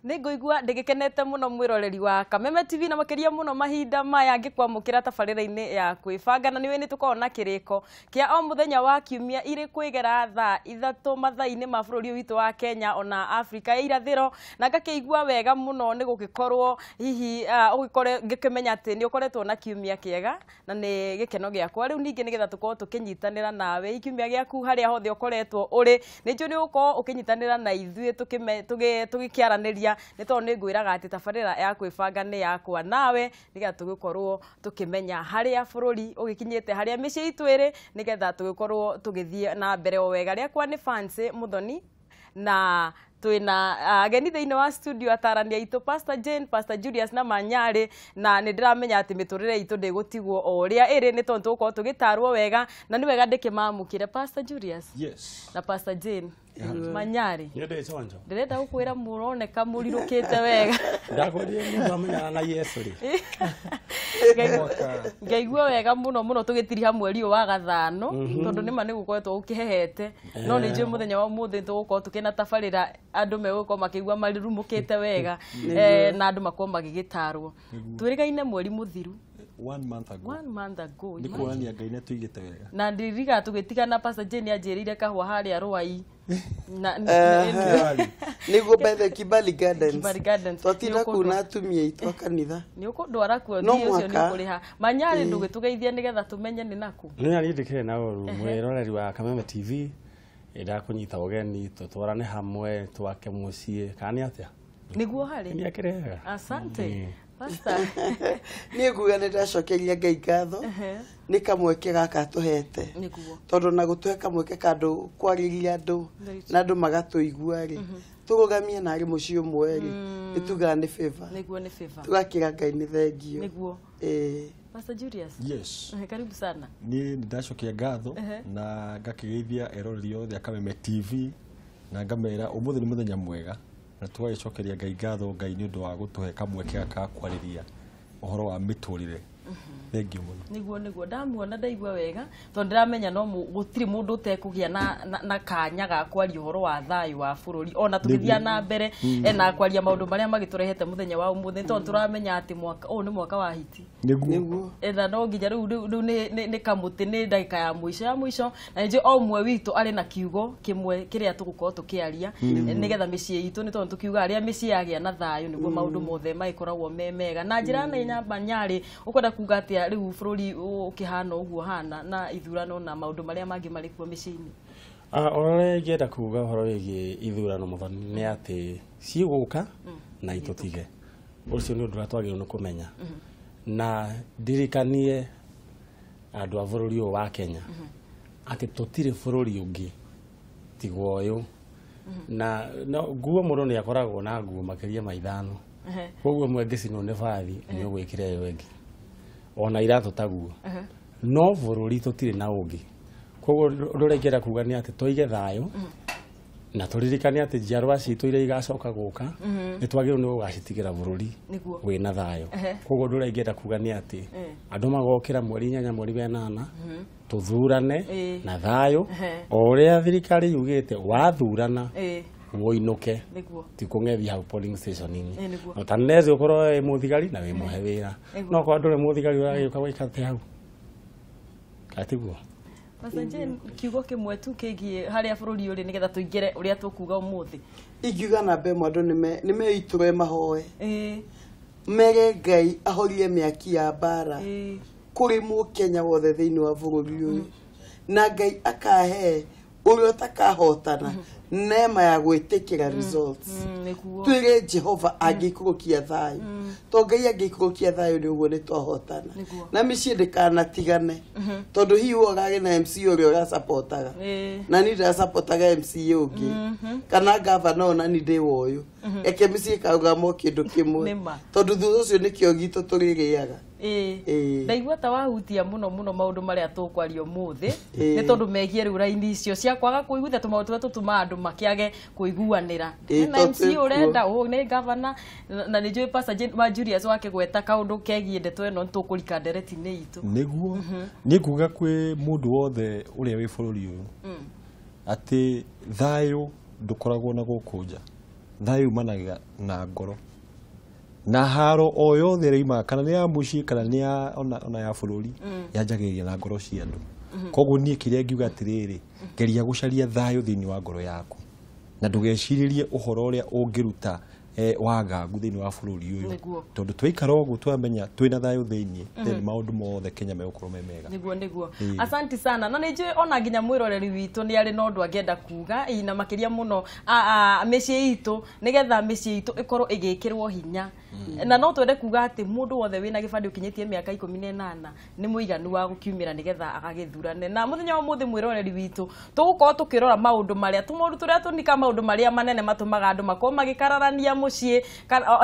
Ninguigua ndigikenete muno mwiroreri wa Kameme TV na makiria muno mahinda maya ngikwamukira tabarira-ini ya kwibanga na niwe ni tukona kiriko kia o muthenya wa kiumia iri kwigera thaa 3 mathaa-ini ma bururi witu wa Kenya ona Afrika ya irathiro na ngakigua wega muno ni gugikorwo hihi ugikore ngikimenya ati ni ukoretwo na kiumia kiega na ni gikeno giakwa riu ningi nigetha tukorwo tukinyitanira nawe ikiumia giaku haria hothe ukoretwo uri nijo ni uko ukinyitanira na ithui tugikiaraniria ni to ni ngwiraga ati tabarira ya kwibanga ni yakwa nawe nigetha tugikorwo tukimenya haria bururi ugikinyite haria mici itwiri nigetha tugikorwo tugithie na mbere o wega riakwa ni fans Muthoni na twina ageni thiini wa studio atarania itu Pastor Jane, Pastor Julius na Manyari na ni ndiramenya ati miturire itu ndigutigwo o uria iri ni tontu uko tugitarwo wega na ni wega ndikimamukire Pastor Julius. Yes. Na Pastor Jane. Manyari. Yende chonjo. Ndirenda gukwira muroneka murirukite wega. Ndakorie mundu amenyana na Yesu ri. Ngaigua wega muno tugitiriha mweri wa gathano tondu nima ni gukoretwo ukihehete no ni nje muthenya wa muthi tugukorwo tukina tabarira andu megukwo makigua marirumukite wega na andu makwo magigitarwo twirigaine mweri muthiru 1 month ago. 1 month ago. Ni kuania Ngai ne tuigite wega. Na ndiriga tugitigana Pastor Jane anjirire kahwa haria Ruai. Nigo bethe Kibali Gardens. Kibali Gardens. Twatira kuna atumia itwa kanitha. Ni ukundwara kuo ndio ucio ni kuriha. Manyari ndugitugeithia nigetha tumenye ni naku. Ni ari ndikire na uru mwiroreri wa Kameme TV. Ida kunyita ugeni tutwarane hamwe twake mucie kani atia. Niguo hari. Ni akirega. Asante. Pastor. Ni nguga ni ndacokeria Ngai ngatho. Ni kamweke gaka tuhete. Niguo. Tondu na gutwe kamweke kandu kwariria andu na andu magatuigua ri. Turugamie na ari mucio mweri. Ituga ni favor. Niguo ni favor. Tugakira Ngai ni thengio. Niguo. Pastor Julius. Yes. Karibu sana. Ni ndacokia ngatho na ngakigeithia eroreri othe ya Kameme TV na ngamera umuthi ni muthenya mwega na twagicokeria Ngai ngatho Ngai ni undu wa gutuhe kamweke gaka kwariria uhoro wa miturire. Thank you muno. Niguo ndamuona ndaigua wega tondu ndiramenya no gutiri mundu utekugia na kanya ga kwaria uhoro wa thayu wa bururi ona tugithia na mbere na kwaria maundu maria magiturehete muthenya wa umuthi tondu turamenya ati mwaka ni mwaka wa hiti. Niguo. Etha no nginya riu ni kamuti ni ndagika ya mwisho na nje o mwe witu ari na kiugo kimwe kiria tugukorwo tukiaria nigetha micii itu ni tondu tukiuga aria micii yagia na thayu niguo maundu mothe maikoragwo mega na njira na inyamba nyari ukwenda kuga ati riu bururi ukihana uguo hana na ithurano na maundu maria mangi mari kuo micii-ini. Orore ngenda kuga horo wigi ithurano Muthoni ni ati ciiguka na itutige. Ucio ni undu twagirwo ni kumenya. Na ndirikanie andu a bururi wa Kenya ati tutire bururi ungi tigwo uyu na nguo mundu ni akoragwo na nguo makiria maithano koguo mwengecino ne bathi ni ugwikira yo wengi ona iratu taguo no bururi tutire na ungi koguo ndurengera kuga ni ati toige thayo na turirikane ati njiarwa citu ire igacoka guka ni twagirwo ni gugacitigira bururi wina thayo koguo ndurengera kuga ni ati andu magokira mweri 8 mweri 8 tuthurane na thayo oria thirikari yugite wathurana woinuke tikungethia hau polling station ini no taneze ukoro muthigari na we muhe wira no kwa ndure muthigari uragiuka waikate hau katiguo. Pastor Jane kiugo kimwe tu kigie haria bururi uri nigetha tuingire uria tukuga umuthi. Ingiuga na mbe mwandu nime iture mahoe. Mere Ngai ahorie miaki ya bara. Kuri mu Kenya wothe thiini wa bururi uyu. Na Ngai akahe urio takahotana nema ya gwitikira results. Twire Jehova agikurukia thayu. To Ngai agikurukia thayu ni uguo ni twahotana. Na micii ndikana tigane. Tondu hiu ogage na MC urio ra supportaga. Na ni ra supportaga MC ungi. Kana governor ona ni ndi woyu. Eke micii kauga mo kindu kimwe. Tondu thutha ucio ni kio gitu tuririaga. Ndaigua ta wahutia muno maundu maria tukwario muthi ni tondu megie riu raini icio cia kwaga kuiguithia tumaundu tutuma andu makiage kuiguanira na MC urenda ni governor na ni Joy Pastor Jane Julius wake gweta kaundu kegie ndeto eno tukurika ndereti-ini itu niguo ni kuga kwi mundu wothe uria wi bururi uyu ati thayo ndukoragwo na gukunja thayu managa na ngoro na haro o yothe reima kana ni ya muci kana ni ya ona ya bururi yanjagiriria na ngoro cia andu koguo nie kiria ngiuga atiriri geria gucaria thayu thiini wa ngoro yaku na ndugeciririe uhoro uria ungiruta wagangu thiini wa bururi uyu tondu twaikara uguo twamenya twina thayu thiini then maundu mothe Kenya megukorwo memega niguo asante sana na nije ona nginya mwiroreri witu ni ari no ndu angenda kuga ina makiria muno micii itu nigetha micii itu ikorwo igikirwo hinya na no twende kuga ati mundu wothe wina gibandi ukinyitie miaka 18 ni muiganu wa gukiumira nigetha agagithurane na muthenya wa muthi mwiroreri witu tugukorwo tukirora maundu maria tumundu turia tunika maundu maria manene matumaga andu makorwo magikararania mucii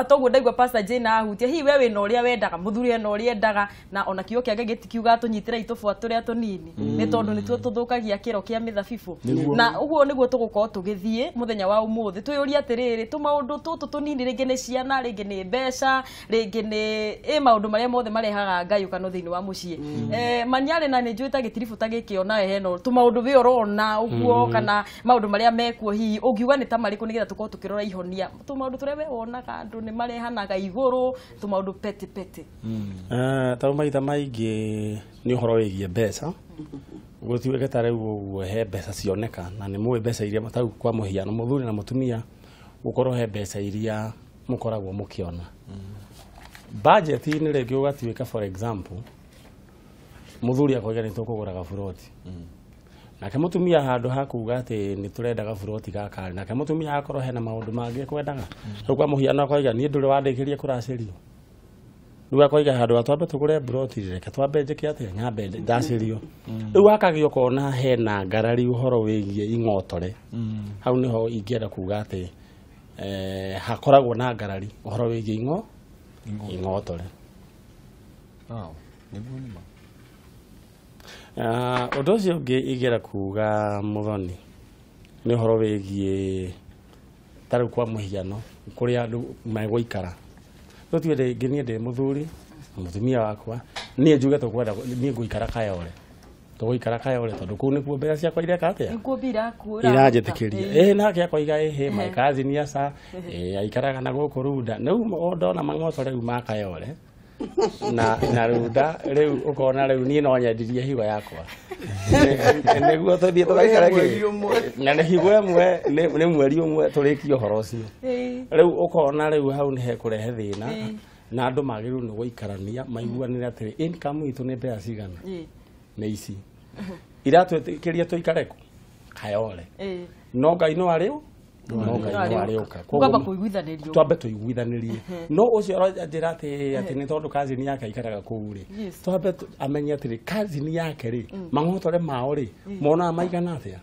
toguo ndaigua Pastor Jane ahutia hi we wina uria wendaga muthuri ena uria endaga na ona kiugo kiake gitikiuga tunyitira itubu turia tunini ni tondu nituo tuthukagia kiro kia mithabibu na uguo niguo tugukorwo tugithie muthenya wa umuthi tuyuria atiriri tumaundu tutu tunini ringi ni ciana ringi ni mbeca ringi ni maundu maria mothe marehaga ngayukano thiini wa mucii maniare na ninjuita gitiribu ta gikiona heno tumaundu we urona uguo kana maundu maria mekuo hi ungiuga ni ta mariku nigetha tukorwo tukirora ihonia tumaundu turia we wonaga andu ni marehanaga iguru tumaundu peti ta maita maingi ni uhoro wigie mbeca gutiweke ta riu he mbeca cioneka na ni muwe mbeca iria matau kwa muhiano muthuri na mutumia ukorwo he mbeca iria mukoragwo mukiona budget ni regi ugatiweka for example muthuri akoiga ni tukugura gaburoti nake mutumia handu hakuga ati ni turenda gaburoti gaka nake mutumia akorwo hena maundu mangi kwendaga kwa muhiano akoiga ni nduri wandikirie kuracirio riu akoiga handu atwambe tugure buroti reke twambe njike atia nyambe ndacirio riu akagio kona hena ngarari uhoro wigie ing'otore hau niho ingienda kuga ati hakoragwo na ngarari uhoro wigie ing'otore niguo nima undu ucio ungi igera kuga muthoni ni uhoro wigie tariu kwa muhiano kuria andu megũikara tutiende nginie ndi muthuri mutumia wakwa nie njuge tukwenda nie nguikara kayore tuguikara kayore tondu kuu nikuo mbera ciakwa ireka atia nikumbira kura iranjitikiria nake akoiga my cousin yasa aikaraga na guku runda riu ndona mang'oto riu makayore na runda riu ukona riu nie no nyendirie higo yakwa niguo tuthie tugaikara na ni higo emwe ni mweri umwe turiki uhoro ucio riu ukona riu hau ni hekurehe thina na andu magiru ni guikarania maiguanire atiri income itu ni mbea cigana ni ici iratwetikiria tuikareku kayore no Ngai no ariu no Ngai no ariuka kugamba kuiguithanirio twambe tuiguithanirie no ucio arajira ati ni tondu cousin yake ikaraga kuu ri twambe amenye atiri cousin yake ri mang'otore mao ri mona maigana atia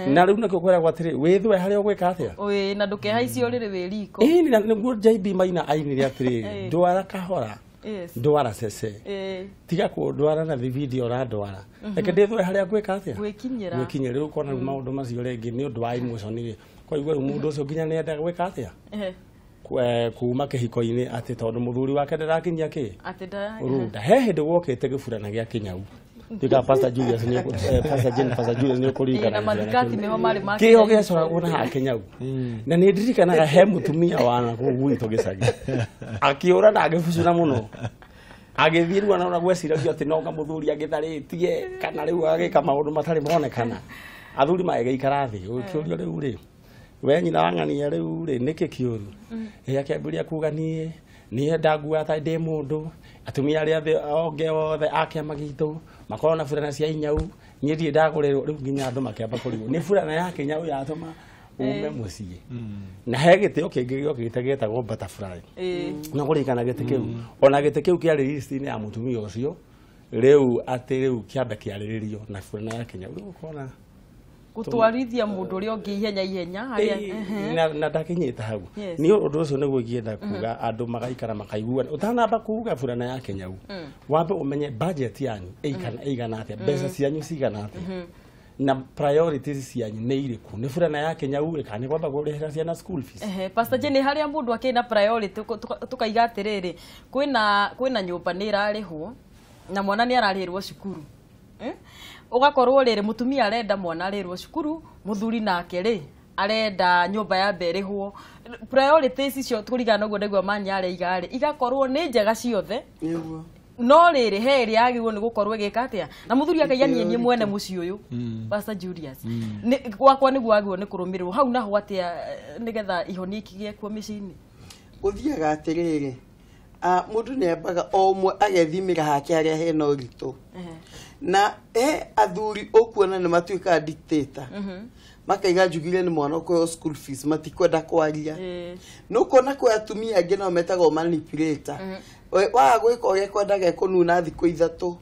na riu nakio kwera atiri withwe haria ugwika atia na ndukehaicio riri wiriko na niguo JB Maina ainire atiri ndwara kahora ndwara cece tiga ku ndwara na video ra ndwara reke ndithwe haria gwika atia gwikinyira riu kona maundu macio ringi ni undu wa emotion kwa igwe mundu ucio nginya nenda gwika atia kuma kihiko-ini ati tondu muthuri wake ndarakinyia ki runda he hindi wokite giburana gia Kinyau tiga Pastor Julius ni Pastor Julius ni kurika na mathikati meho mari make kiho gicora una ha Kinyau na ni ndirikanaga he mutumia wana kugu itu gicagi akiura na agibucuna muno agithiru na gweciragia ati no muthuri agitharitie kana riu agika maundu matari monekana athuri mageikara thi ukiurio riu ri we nyina wang'ania riu ri niki kiuru akiambiria kuga nie ndangua ta ndi mundu atumia aria onge othe akiama gitu makorwo na burana cia Inyau nie ndie ndagurirwo riu nginya andu makiamba kuriwo ni burana ya Kinyau yatuma ume mucii na he gitio kingi giokite getagwo butterfly na kurikana giti kiu ona giti kiu kiari list-ini ya mutumia ucio riu ati riu kiambe kiariririo na burana ya Kinyau riu ukona gutwarithia mundu uri ongi ihenya haria na ndakinyita hau ni undu ucio niguo ngienda kuga andu magaikara makaiguana utanamba kuga burana ya Kinyau wambe umenye budget yanyu eigana atia mbeca cianyu cigana atia na priorities cianyu ni iriku ni burana ya Kinyau kana ni kwamba kurihira ciana school fees Pastor Jane haria mundu akina priority tukaiga atiriri kwina nyumba ni irarihwo na mwana ni ararihirwo cukuru ugakorwo riri mutumia arenda mwana arirwo cukuru muthuri nake ri arenda nyumba ya mberehwo priorities icio turigana uguo niguo manyare igare igakorwo ni njega ciothe niguo no riri heri agirwo ni gukorwo igika atia na muthuri akaiyanie nie mwene muci uyu Pastor Julius gwakwa niguo agirwo ni kurumirwo hau naho atia nigetha ihoni ikigie kuo micini guthiaga atiriri mundu ne ambaga o mwe agethimira hake haria hena urito na athuri okuona ni matuika dictator makaiga njugire ni mwana ko school fees matikwenda kwaria nuko kwa atumia angi no metago manipulator wa gwiko gekwenda gekununa thiko ithatu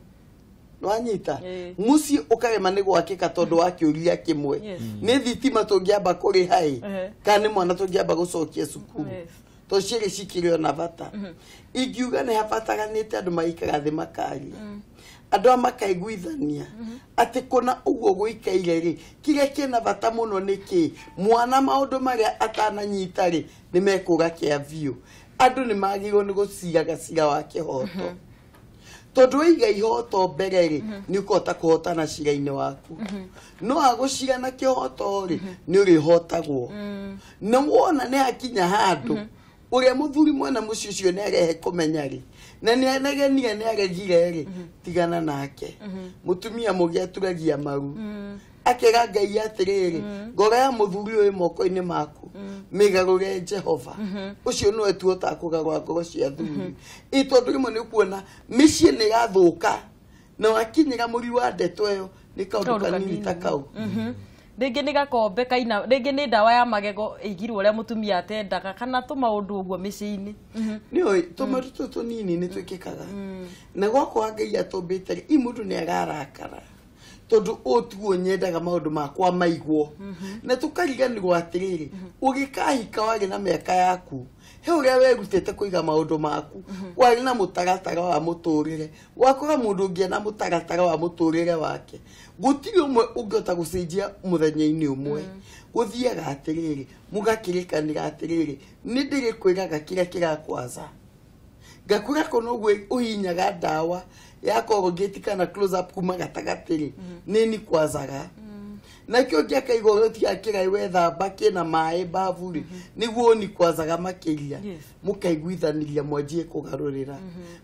nwanyita muci ukarema ni gwakika tondu wa kiuria kimwe ni thitima tungiamba kuri hai kana mwana tungiamba gucokia cukuru to cire cikirio na bata ingiuga ni habataganite andu maikara thi makari andu amakaiguithania ati kuna uguo guikaire ri kire kina bata muno niki mwana maundu maria atananyita ri ni mekuga kia view andu ni magirwo ni guciaga cira wa kihoto tondu iga ihoto mbere ri ni ukota kuhotana cira-ini waku no agucira na kihoto ri ni uri hotagwo no wona ni akinya handu uria muthuri mwana muci ucio ni arehe kumenya ri na ni anegenia ni aregire ri tigana nake mutumia mugia turagia maru akega Ngai atiriri ngora ya muthuri uyu moko-ini maku migarure Jehova ucio no etu otakugarwa ngoro cia thuri itondu rimwe ni kuona micii ni gathuka na wakinyira muri wa ndeto iyo ni kaundu kanini takau ringi ni gakombe kaina ringi ni ndawa ya magego igirwo uria mutumia atendaga kana tumaundu uguo micii-ini ni oi tumarutu tunini ni twikikaga na gwakwa Ngai atumbite i mundu ni agarakara tondu otuo nyendaga maundu makwa maigwo na tukariganirwo atiriri ugikahika wari na miaka yaku he uria werutete kuiga maundu maku wari na mutaratara wa muturire wakora mundu ungi na mutaratara wa muturire wake gutiri umwe ungota gucenjia muthenya-ini umwe uthiaga atiriri mugakirikanira atiriri ni ndiri kwiraga kiria kirakwaza gakura kono gwe uhinyaga ndawa ya corrugate kana close up kuma gatagatiri nini kwazaga nakyo gyaka igoroti akira iwetha baki na mae bavuri niguo ni kwazaga makiria mukaiguithaniria mwanjie kugarurira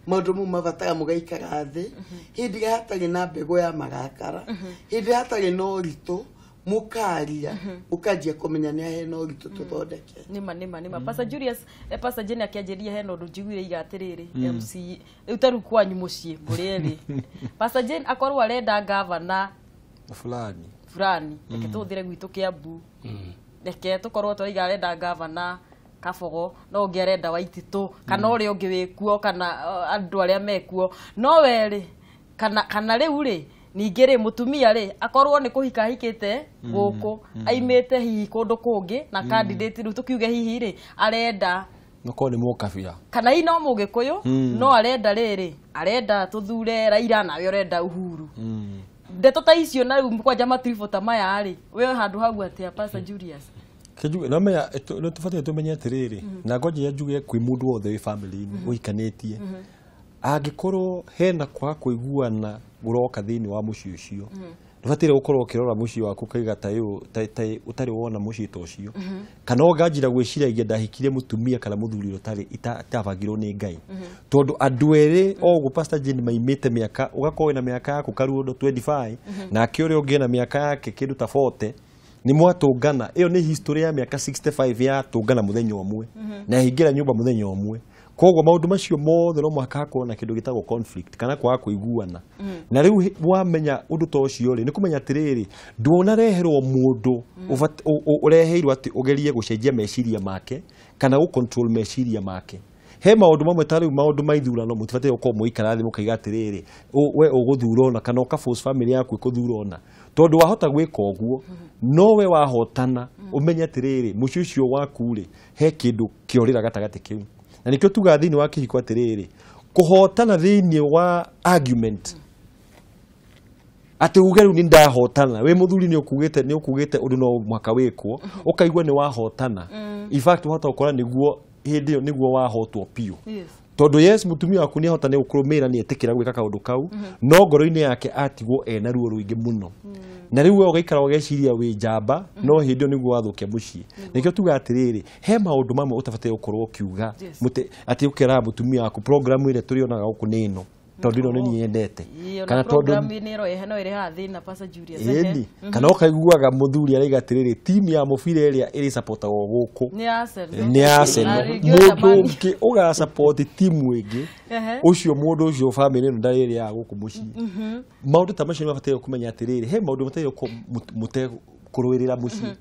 maundu mu mavataga mugaikara thi hindi hatari na mbego ya magakara hindi hatari no rito mukaria ukajia kumenya ni hena uritu tuthondeke nima Pastor Julius Pastor Jenny akiajeria hena undu njiguire igatiriri MC utaru kwanyu mucii murieri Pastor Jenny akorwo arenda governor fulani reke tuthire gwitu Kiambu reke tukorwo turiga arenda governor Kabogo no ungi arenda Waititu kana uri ungi wikuo kana andu aria mekuo no weri kana riu ri ningi ri mutumia ri akorwo ni kuhika hikite guku aimite hihi kundu kungi na candidate ru tukiuge hihi ri arenda no ni mukabia kana ino mugikuyu no arenda riri arenda tuthure Raila na we urenda Uhuru ndeto ta icio na riu kwa jama trifota maya ri we handu hau atia Pastor Julius keju na meya no tufatie tumenye atiriri na ngoje njuge kwi mundu wothe wi family-ini uikanitie angikorwo hena kwa kuiguana guroka thini wa muci ucio ndufatire gukorwo kirora muci waku kaiga tayo utari wona muci to ucio kana ugajira gwiciragia ndahikire mutumia kana muthuri utari itavagirwo ni Ngai tondu andu eri ogu Pastor Jenny maimite miaka ugakorwo na miaka yaku karundo 25 na akiore ungi na miaka yake kindu ta 40 ni mwatungana iyo ni history ya miaka 65 ya tungana muthenya umwe na hingira nyumba muthenya umwe koguo maundu macio mothe no mwakako na kindu gitagwo conflict kana kwa kuiguana na riu wamenya undu to cio ri ni kumenya atiriri nduona reherwo mundu ureheirwo ati ugerie gucenjia meciria make kana gu control meciria make he maundu mamwe ta riu maundu maithurano mutibatie gukorwo muikara thi mukaiga atiriri we uguthurona kana ukaforce family yaku ikuthurona tondu wahota gwika uguo nowe wahotana umenya atiriri muci ucio waku ri he kindu kiorira gatagati kiu na nikyo tuga thini wa kihiko atiriri kuhotana thini wa argument ati ugeru ni ndahotana we muthuri ni ukugite undu no mwaka wikwo ukaigwa ni wahotana in fact wahota ukora niguo hindi niguo wahotwo pio tondu yes mutumia waku ni ahota ne ukurumira ni etikira gwika kaundu kau no ngoro-ini yake atigwo ena ruo ruingi muno na riu we ugaikara ugeciria wi njamba no hindi niguo wathukia mucii nikio tuga atiriri he maundu mamwe utabatie gukorwo ukiuga ati ukera mutumia waku program ile turionaga guku ni ino tondu ino ni niendete kana program ni ro eheno ire ha thina Pastor Julius kana ukaiguaga muthuri araiga atiriri timu ya mubira iria iri supportagwo guku ni Arsenal mundu ungi uga support timu ingi ucio mundu ucio family ino ndari ya guku mucii maundu ta macio mabatie kumenya atiriri he maundu batie mute kuruirira mucii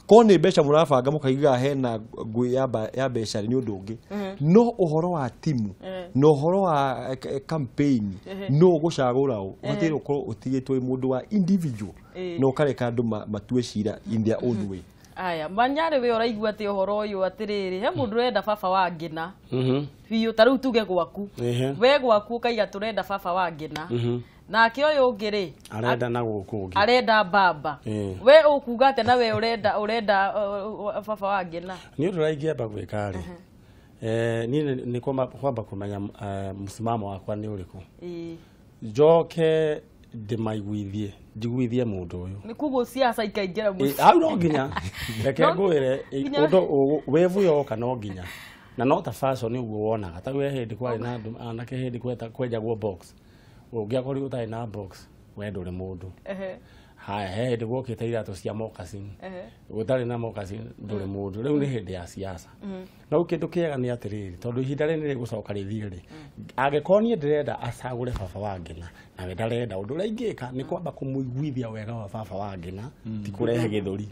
ko ni mbeca murabanga mukaiga hena ngui ya mbeca ni undu ungi no uhoro wa timu no uhoro wa campaign no gucagura ubatie ukorwo utigitwe mundu wa individual no kareka andu matue cira in their own way. Aya Manyari we uraigua ati uhoro uyu atiriri he mundu renda baba wa ngina biu taru tuge gwaku we gwaku kaiga turenda baba wa ngina nake uyu ungiri arenda na guku ungi arenda baba we ukuga ate na we urenda baba wa ngina ni undu raigiamba gwika ri ni kwamba kumenya msimamo wakwa ni uriku njoke ndimaiguithie njiguithie mundu uyu ni kugo siasa ikaingira mu au no nginya reke ngwire undu wevu yoka no nginya na no ta fashion uguo wonaga ta we hindi kwari na andu anake hindi kwejagwo box ungiakori utai na box we nduri mundu haya hindi gwokite iratu cia moccasin utari na moccasin nduri mundu riu ni hindi ya siasa no kindu kiega ni atiriri tondu ihinda ri ni gucoka rithie ri agikorwo ndirenda acagure baba wa ngina na we ndarenda undu raingika ni kwamba kumuiguithia wega wa baba wa ngina ti kurehe githuri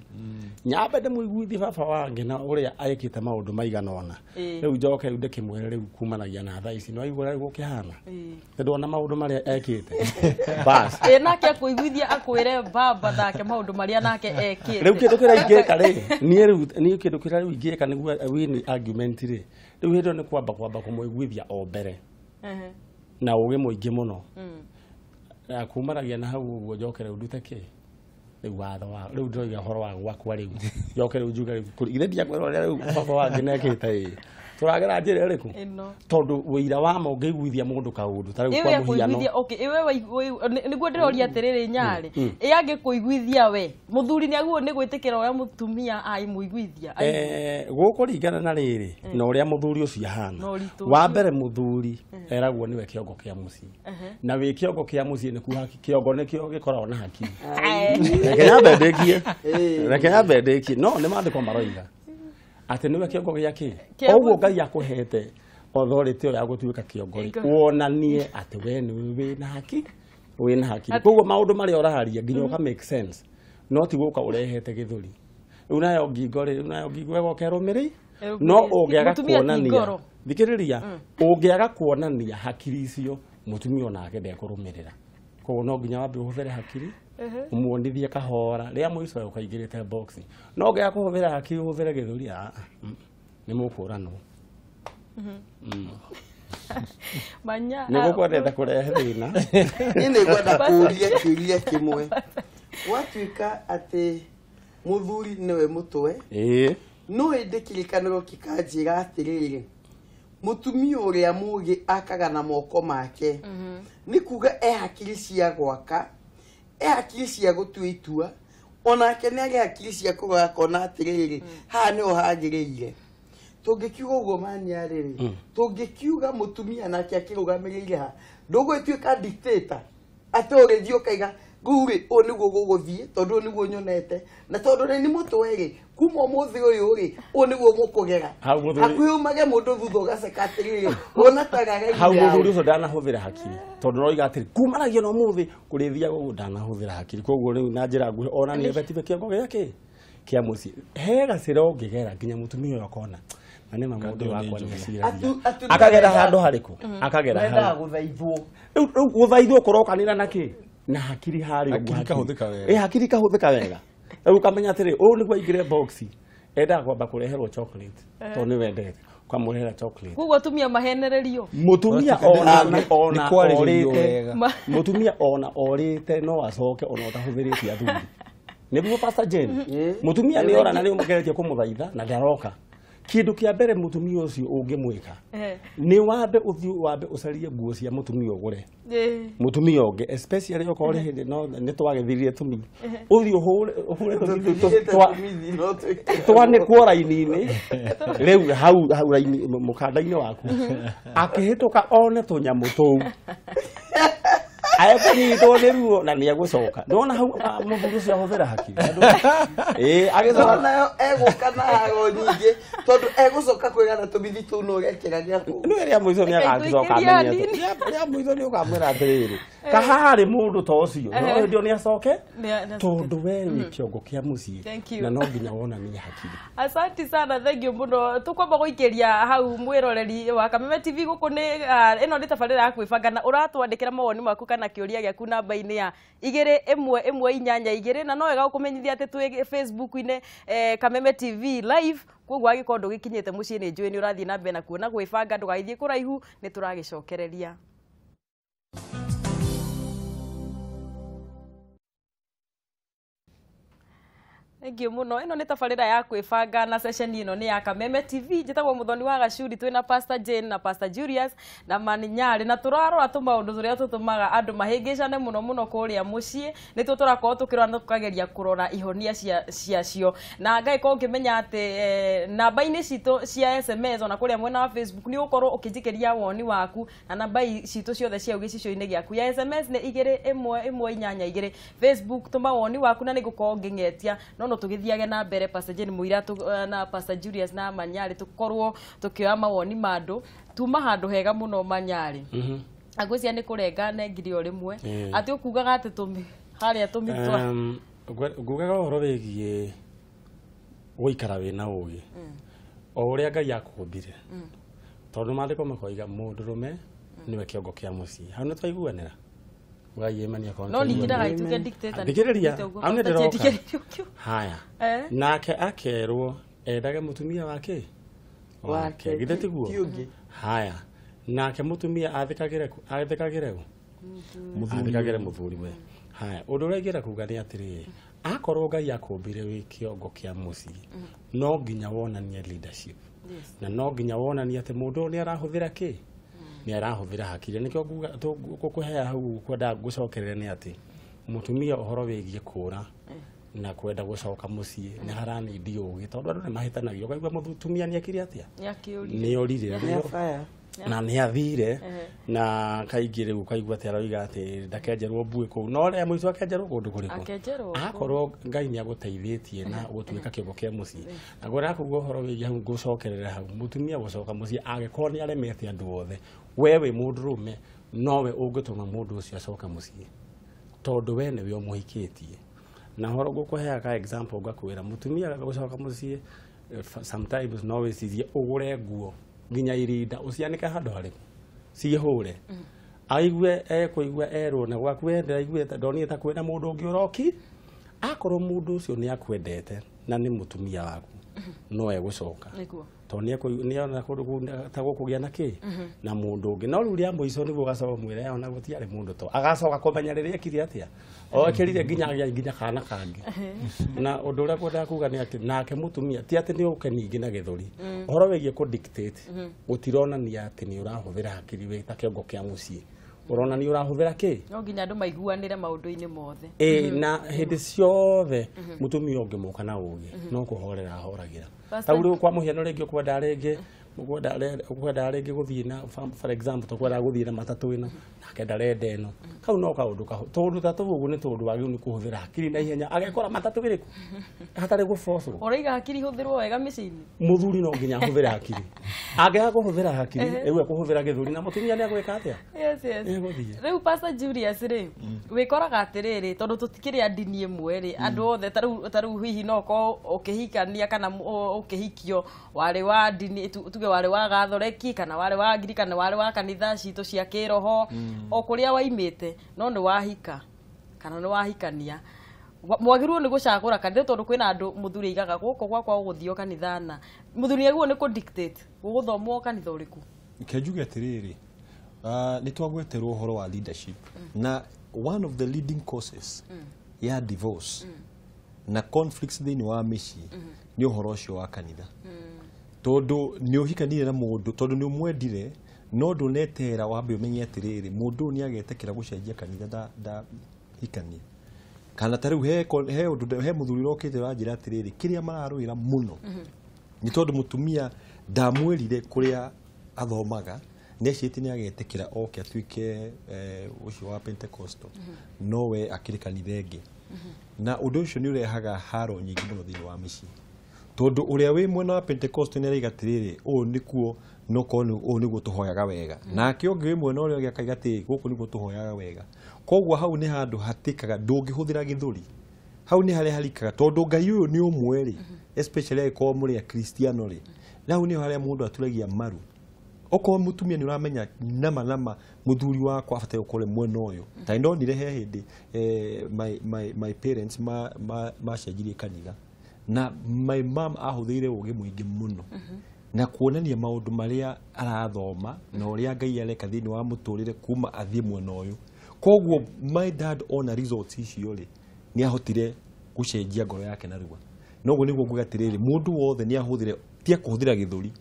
nyambe ndimuiguithie baba wa ngina uria aikite maundu maiganona riu njoke ndikimwire riu kumanagia na thaa ici no igura riu gukihana ndona maundu maria ekite bas nake kuiguithia akwire baba nake maundu maria nake ekite riu kindu kiraingika ri ni kindu kira riu ingika niguo wini argument ri riu hindo ni kwamba kumuiguithia o mbere na uge muingi muno kumaragia na hau uguo njoke riu ndute ki riu watho wa riu ndoiga horo wa gwakwa riu njoke riu njuga ithe ndiakwira riu baba wangi nekite turagera njira iriku tondu wira wa mo ngeiguithia mundu kaundu tari kwa muhiano iwe niguo ndiroria atiriri Nyari iange kuiguithia we muthuri ni aguo ni gwitikira uria mutumia ai muiguithia guku ringana na riri na uria muthuri ucio ahana wa mbere muthuri eragwo niwe kiongo kia mucii na wi kiongo kia mucii ni kuha kiongo nikio gikoragwo na hakiri reke nyambe ndikie no ni mandiko maroiga ati niwe kiongo giaki oguo Ngai akuhete authority ya gutuika kiongori wonanie ati we ni wina haki wina haki koguo maundu mari oraharia nginya uka make sense no ti guka urehete githuri unayo ngingori unayo ngingwego kerumiri no ungiaga kuonania thikiriria ungiaga kuonania hakiri icio mutumia onake ndekurumirira koguo no nginya wambe uhuthere hakiri umuonithie kahora ria muico ukaingirite box no ngiaga kuhuthira hakiri uhuthere githuri ni mukurano Manya niguo kwendete kurehe thina ni gwenda kuria kiuria kimwe watuika ati muthuri niwe mutwe no indi kirikaniro kikanjira atiriri mutumia uria mugi akaga na moko make ni kuga hakiri cia gwaka hakiri cia gutua itua onake ni hakiri cia kuga kona atiriri ha ni ohagiriire tungikiuga uguo Manyari tungikiuga mutumia nake akirugamirire ha ndugwituika dictator ati urithio ukaiga guri o niguo guguthie tondu niguo nyonete na tondu ni mutweri kuma muthi uyu ri o niguo mukugera akwiyumage mundu thutha ugaceka atiriri ona tagaga hau muthuri ucio ndanahuthira hakiri tondu roiga atiri kumaragio no muthi kurithia gugu ndanahuthira hakiri koguo riu na njira nguhi ona ni ebetive kiongo giake kia muci he gacira ungigera nginya mutumia uyu akona ane mamundu wakwa ni cira akagera handu hariku akagera handu guthaithwo riu guthaithwo kurokanira naki na hakiri hari hakiri kahuthika wega hakiri kahuthika wega riu kamenya atiri u niguo ingire box enda kwamba kureherwo chocolate to ni wendete kwa murehera chocolate kugo tumia mahenererio mutumia ona orite mutumia ona orite no acoke ona utahuthiritie athuri niguo Pastor Jane mutumia ni ora na ni umugeretie kumuthaitha na ndaroka kindu kia mbere mutumia ucio ungimwika ni wambe uthio wambe ucarie nguo cia mutumia ugure mutumia ungi especially okore hindi no ni twagithirie tumi uthio hure twa ni kwora-ini riu hau raini mukanda-ini waku akihituka one tunyamu tuu ayakanyitwo nĩ ruo na nĩ agũcoka ndona hau mũthuri ũcio ahũthĩra hakiri agĩcoka nayo egũka na hago nyingĩ tondũ egũcoka kwĩgana tũmithi tũu no gekĩra gĩaku nĩ rĩa mũico nĩ agacoka amenye rĩa mũico nĩ ũkamwĩra atĩrĩrĩ kaharĩ mũndũ ta ũcio no ndio nĩ acoke tondũ we wĩ kĩongo kĩa mũciĩ na no nginya wonanie hakiri. Asante sana, thank you muno. Tukwamba gũikĩria hau mwĩroreri wa Kameme TV gũkũ nĩ ĩno nĩ tabarĩra ya kwĩbanga na ũratwandĩkĩra mawoni maku kana kĩũria gĩaku namba-inĩ ya 21182 na no wega gũkũmenyithia atĩ twĩ Facebook-inĩ Kameme TV live koguo agĩkorwo ndũgĩkinyĩte mũciĩ nĩ njũĩ nĩ ũrathiĩ na mbere na kuona gwĩbanga ndũgagĩthiĩ kũraihu nĩ tũragĩcokereria. Thank you muno. Ino nĩ tabarĩra ya kwĩbanga na session ino nĩ ya Kameme TV. Njĩtagwo Muthoni wa Gacuri, twĩna Pastor Jane na Pastor Julius na Maninyari na tũrarora tũmaũndũ tũrĩa tũtũmaga andũ mahĩngĩcane mũno kũrĩa mũciĩ. Nĩtuo tũrakorwo tũkĩrora na tũkageria kũrora ihonia ciacio. Na ngagĩkorwo ngĩmenya atĩ namba-inĩ citũ cia SMS ona kũrĩa mwena wa Facebook nĩ ũkorwo ũkĩnjĩkĩria woni waku na namba citũ ciothe cia gĩcicio-inĩ gĩaku. Ya SMS nĩ 21182. Facebook tũma woni waku na nĩngũkorwo ngĩng'etia no tugithiage na mbere Pastor Jane Muiratu na Pastor Julius na Manyari tukorwo tukioya mawoni mandu tuma handu hega muno Manyari agwĩcia nĩ kũrenga nengiri o rĩmwe atĩ ũkugaga atĩ tũmi harĩa tũmitwa ngugaga ũhoro wĩgiĩ gũikara wĩna ũgĩ o ũrĩa Ngai akũmbire tondũ maandĩko makoiga mũndũrũme nĩwe kĩongo kĩa mũciĩ hau nĩ twaiguanĩra Ngai yemania kwa no ningiraga ituke dictator ndikiriria amne nderoka haya nake akerwo endage mutumia wake githetiguo haya nake mutumia athikagire muthuri we haya undu uregera kuga ni atiri akorwo Ngai akumbire wi kiongo kia muci no nginya wonanie leadership na no nginya wonanie ati mundu ni arahuthira ki ni arahuthira hakiri nikyo gukuhea hau kwenda gucokerera ni ati mutumia uhoro wigie kura na kwenda gucoka mucie ni harani ndio ugi tondu andu ni mahitanagio kaigua mutumia ni akiri atia ni orire na ni athire na kaingĩ rĩu kaigua atĩ aroiga atĩ ndakenjerwo mbui kũu no rĩa mũico akenjerwo kũndũ kũrĩkũ akorwo Ngai nĩ agũteithĩtie na gũtuĩka kĩongo kĩa mũciĩ na ngwĩra kuuga ũhoro wĩgiĩ hau ngũcokerera hau mũtumia gũcoka mũciĩ angĩkorwo nĩ aremete andũ othe we wĩ mũndũrũme nowe ũngĩtũma mũndũ ũcio acoka mũciĩ tondũ we nĩwe ũmũhikĩtie na ũhoro ngũkũheaga ka example ngakwĩra mũtumia gũcoka mũciĩ sometimes no wĩcirie ũgũre nguo nginya irinda ucianike handu hari cihure aigue kuigua erwo na gwakwendera aiguite ndonite kwina mundu ungi uroki akorwo mundu ucio ni akwendete na ni mutumia waku no egucoka to ni ona kundu ta gukugia na ki na mundu ungi no ruria muico ni gugacoka mwire ona gutiare mundu to agacoka kumenya riria kiri atia o kirire nginya kana kangi na undu uria kwenda kuga ni ati nake mutumia ti ati ni ukeningi na githuri uhoro wegie ku dictate gutirona ni ati ni urahuthira hakiri we ta kiongo kia mucie urona ni urahuthira ki no nginya andu maiguanire maundu-ini mothe na hindi ciothe mutumia ungimuka na ugi no kuhorera ahoragira ta uri kwa muhiano ringi kwenda ringi guthii na for example to kwenda guthii na matatu ino nake ndarenda ino kau no kaundu tondu ta tuguo ni tondu wagi ni kuhuthira hakiri na ihenya agekora matatu giriku hatari guforce uriga hakiri huthirwo wega micini muthuri no nginya huthira hakiri angeha kuhuthira hakiri ewe kuhuthira githuri na mutumia ni agwika atia yes riu Pastor Julius ri wikoraga atiriri tondu tutikiri andini imwe ri andu othe taru hihi no ko ukihikania kana ukihikio wari wa dini tuge wari wa gathoreki kana wari wa Anglikana wari wa kanitha citu cia kiroho o kuria waimite no ni wahika kana ni wahikania mwagirwo ni gucagura kanitha tondu kwina andu muthuri igaga guko gwakwa guthio kanithana muthuri agwo ni ku dictate guguthomwo kanitha uriku kejuge atiriri ni twagweterwo uhoro wa leadership na one of the leading causes ya divorce na conflicts thini wa mici ni uhoro ucio wa kanitha tondu ni uhikanire na mundu tondu ni umwendire no ndunetera wambe umenye atiriri mundu ni agetekera gucenjia kanitha da hikanie kana tariu he muthuri rokite ranjira atiriri kiria mararuira muno ni tondu mutumia ndamwirire kuria athomaga neciati ni agetekera oke atuike ucio wa Pentecostal nowe akiri kanitha ingi na undu ucio ni urehaga haro nyingi muno thini wa micii tondu uria wi mwena wa Pentecostal ni ariga tiriri u nikuo no kono u niguo tuhoyaga wega nake ungi wi mwena uria agakaiga ati guku niguo tuhoyaga wega koguo hau ni handu hatikaga ndungihũthĩra gĩthũri hau ni haria harikaga tondu Ngai uyu ni umwe ri especially aiko muri a Kristiano ri na hau ni haria mundu aturagia maru oko mutumia ni uramenya nama muthuri wakwa abatie ukore mwena uyu ta ndonire he hindi my parents ma cenjirie kanitha na my mom ahuthiire ugi muingi muno na kuonania maundu maria arathoma na uria Ngai areka thini wa muturire kuma athie mwena uyu koguo my dad on a results icio ri ni ahotire gucenjia ngoro yake na ruwa noguo niguo ngugatiriri mundu wothe ni ahuthire tia kuhuthira githuri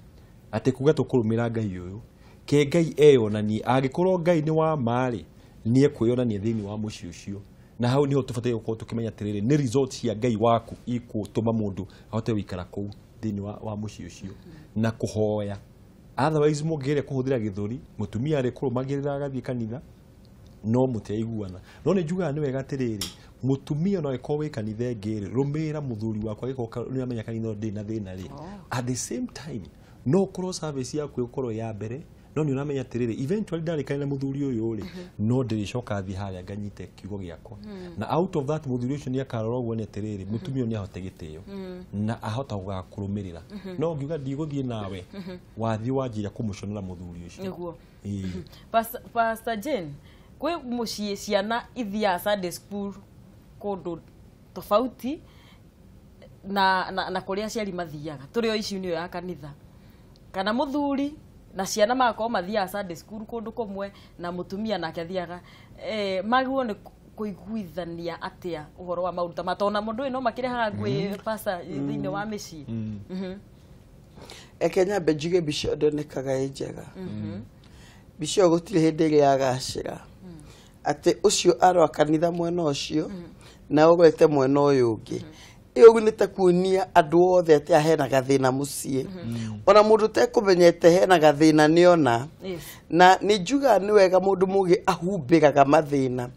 ati kuga tukurumira Ngai uyu ke Ngai eyonanie agikorwo Ngai ni wa mari ni ekwiyonania thini wa muci ucio na hau niho tubatie gukorwo tukimenya atiriri ni results ya Ngai waku ikutuma mundu ahote wikara kuu thini wa muci ucio na kuhoya otherwise mungire kuhuthira githuri mutumia ari kurumagirira agathie kanitha no muteiguana no ni njuga ni wega atiriri mutumia no eko wi kanitha ngiri rumira muthuri wakwa gikoka ni amenya kanitha ndi na thina ri at the same time no cross service yaku ukorwo ya mbere no ni uramenya atiriri eventually ndarikana muthuri uyu ri no ndiricoka thi haria nganyite kiugo giakwa na out of that muthuri ucio ni akarora uguo ni atiriri mutumia ni ahote gitio na ahota gugakurumirira no ngiuga ndiguthie nawe wathi wanjira kumuconera muthuri ucio niguo Pastor Jane kwe muciĩ ciana ithia Sunday school kundu tofauti na kuria aciari mathiaga turi o ici ni ya kanitha kana muthuri na ciana makoo mathia Sunday school kundu kumwe na mutumia nake athiaga magwo ni kuiguithania atia uhoro wa maundu matona mundu no makirehaga ngui pasa thini wa micii Kenya benjige bicio ndonekaga njega bicio gutire hindi iri yagacira ati ucio arwa kanitha mwena ucio na ugwete mwena uyu ungi iyo ni takuonia andu othe ati ahena gathina mucie ona mundu tekumenyete hena gathina niona na ni njuga ni wega mundu mugi ahumbiraga mathina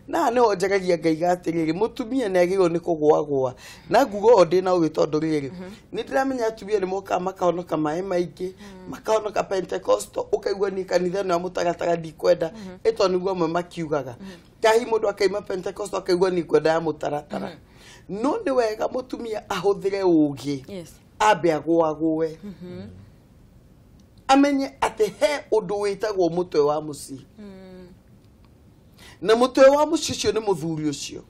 na ni onjagagia Ngai gatiriri mutumia ni agirwo ni kugwagwa na ngugo ndi na ugitondu riri ni ndiramenya atumia ni moka makahonoka mai maingi makahonoka Pentecostal ukaigwa ni kanitha no mutagataga ndikwenda eto niguo mwe makiugaga kahi mundu akaima Pentecostal akaigwa ni kwenda ya mutaratara no ni wega mutumia ahuthire ugi ambe agwagwe amenye ati he undu witagwo mutwe wa muci na mutwe wa muci ucio ni muthuri ucio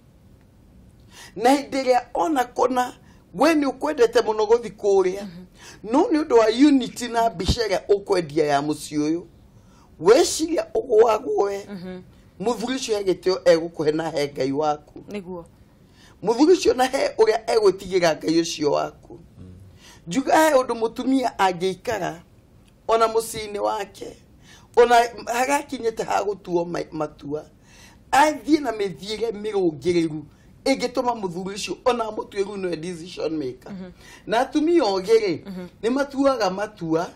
na hindiria ona kona we ni ukwendete muno guthi kuria no ni undu wa unity na bicere ukwendia ya muci uyu weciria ugwagwe muthuri ucio egitio egukuhe na he Ngai waku niguo muthuri ucio na he uria egutigira Ngai ucio waku njuga he undu mutumia angiikara ona mucini wake ona hagakinyete ha gutuo matua athie na mithiire mirungiriru igituma muthuri ucio ona mutuiru no decision maker na atumia ogere ni matuaga matua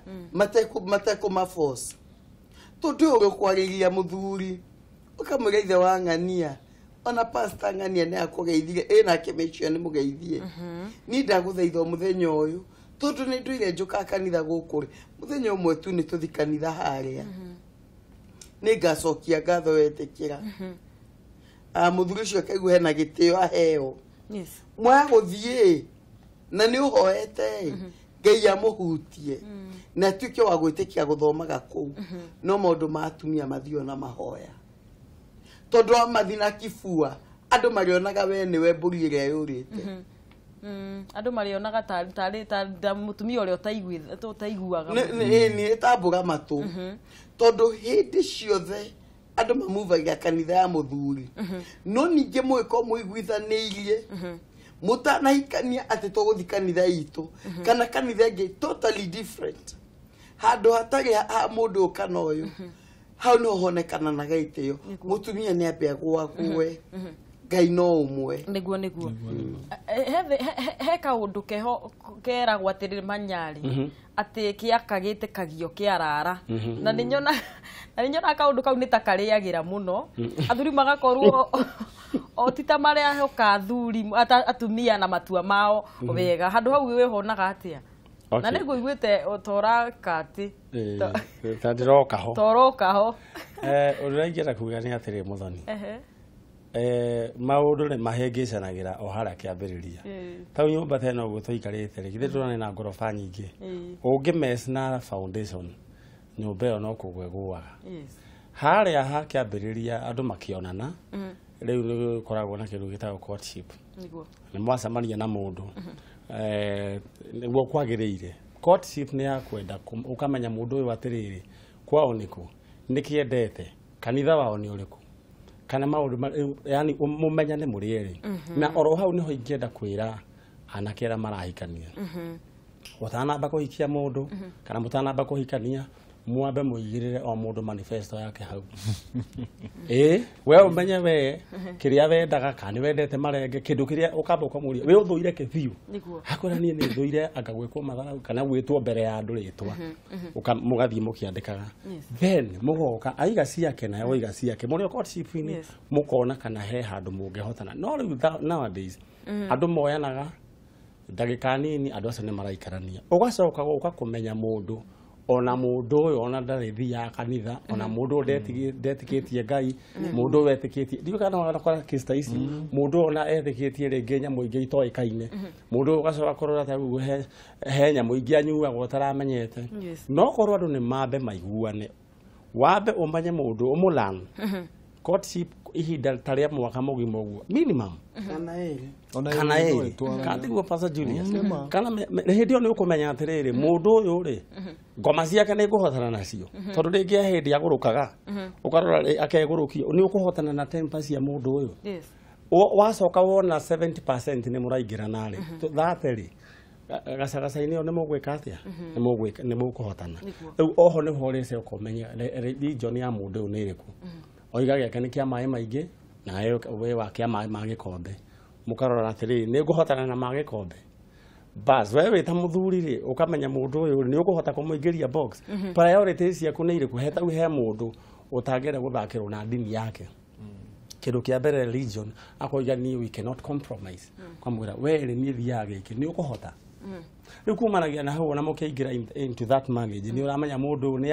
mateko maforce tondu uri kwariria muthuri ukamugeithi wa ng'ania ona pastor ng'ania ni akugeithire ina kemecho ni mugeithie ni ndaguthaitha muthenya uyu tondu ni nduire njuka kanitha gukuri muthenya umwe tu ni tuthi kanitha haria ni ngacokia ngatho wetekira muthuri ucio akaigua hena gitio aheo mwa guthie na ni uhoete Ngai amuhutie na tuke wa gwitikia guthomaga kuu no maundu ma atumia mathio na mahoya tondu amathina kifua andu marionaga we ni we mburi ire yurite andu marionaga ta mutumia uri utaiguaga ni tambura matu tondu hindi ciothe andu mamuvaga kanitha ya muthuri no ninge mwiko muiguithanirie mutanahikania ati tuguthi kanitha itu kana kanitha ingi totally different handu hatari ha mundu kana uyu hau no honekana na gaitio mutumia ni ambia gwakue Ngai no umwe niguo he kaundu keho kera gwatirire manyari ati kiakagite kagio kiarara na ninyona kaundu kau ni takariagira muno athuri magakorwo otita maria hoka athuri atumia na matua mao wega handu hau wihonaga atia na niguo igwite otora kati tandirokaho torokaho uraingira kuga ni atire muthoni maundu ni mahengicanagira o haria kiambiriria tau nyumba teno guo tuikarite ri githe turane na ngorofa nyingi ungi mess na foundation nyumba yo no kugweguaga haria ha kiambiriria andu makionana riu ni koragwo na kindu gitagwo courtship ni mwacamania na mundu niguo kwagiriire courtship ni ya kwenda ukamenya mundu uyu atiriri kwao niku nikiendete kanitha wao ni uriku kana maundu yani mumenyane muri eri na oro hau niho ingenda kwira anakera marahikania utanamba kuhikia mundu kana mutanamba kuhikania mwambe muigirire o mundu manifesto yake hau we umenye we kiria wendaga kana wendete marenge kindu kiria ukamba ukamuria we uthuire kibiu hakora nie ni thuire akagwekwo matharau kana gwitwo mbere ya andu ritwa mugathie mukiandikaga then mugoka aiga ciake na oiga ciake muri courtship ni mukona kana he handu mungehotana no riu nowadays andu moyanaga ndagika nini andu acio ni maraikarania ugacoka uka kumenya mundu ona mundu uyu ona ndarithi ya kanitha ona mundu ndetikitie Ngai mundu wetikitie ndiyo kana wakora kista ici mundu ona etikitie ringi nya muingi itoikaine mundu ugacoka korora ta guo henya muingi anyua gotaramenyete no korwo andu ni mambe maiguane wambe umanye mundu umulan courtship ihinda taria mwaka mugimo guo minimum kana eri kandi guo Pastor Julius kana hindi yo ni ukumenya atiriri mundu uyu ri ngoma ciake ni guhotana nacio tondu ringi hindi agurukaga ukarora akegurukio ni ukuhotana na temper cia mundu uyu wacoka wona 70% ni muraingira nari thateri gacagacaini yo ni mugwika atia ni mukuhotana riu oho ni horese ukomenya religion ya mundu uyu ni iriku oiga gake ni kia mai maingi na we wa kia mai magikombe mukarora atiri ni guhotana na magikombe bas wewe ta muthuri ri ukamenya mundu uyu ni ukuhota kumuingiria box priorities yaku ni iriku heta he mundu utangera guthakirwo na dini yake kindu kia mbere religion akoiga ni we cannot compromise kwamwira we ni thiaga iki ni ukuhota riu kumanagia na hau na mukiingira into that marriage ni uramenya mundu ni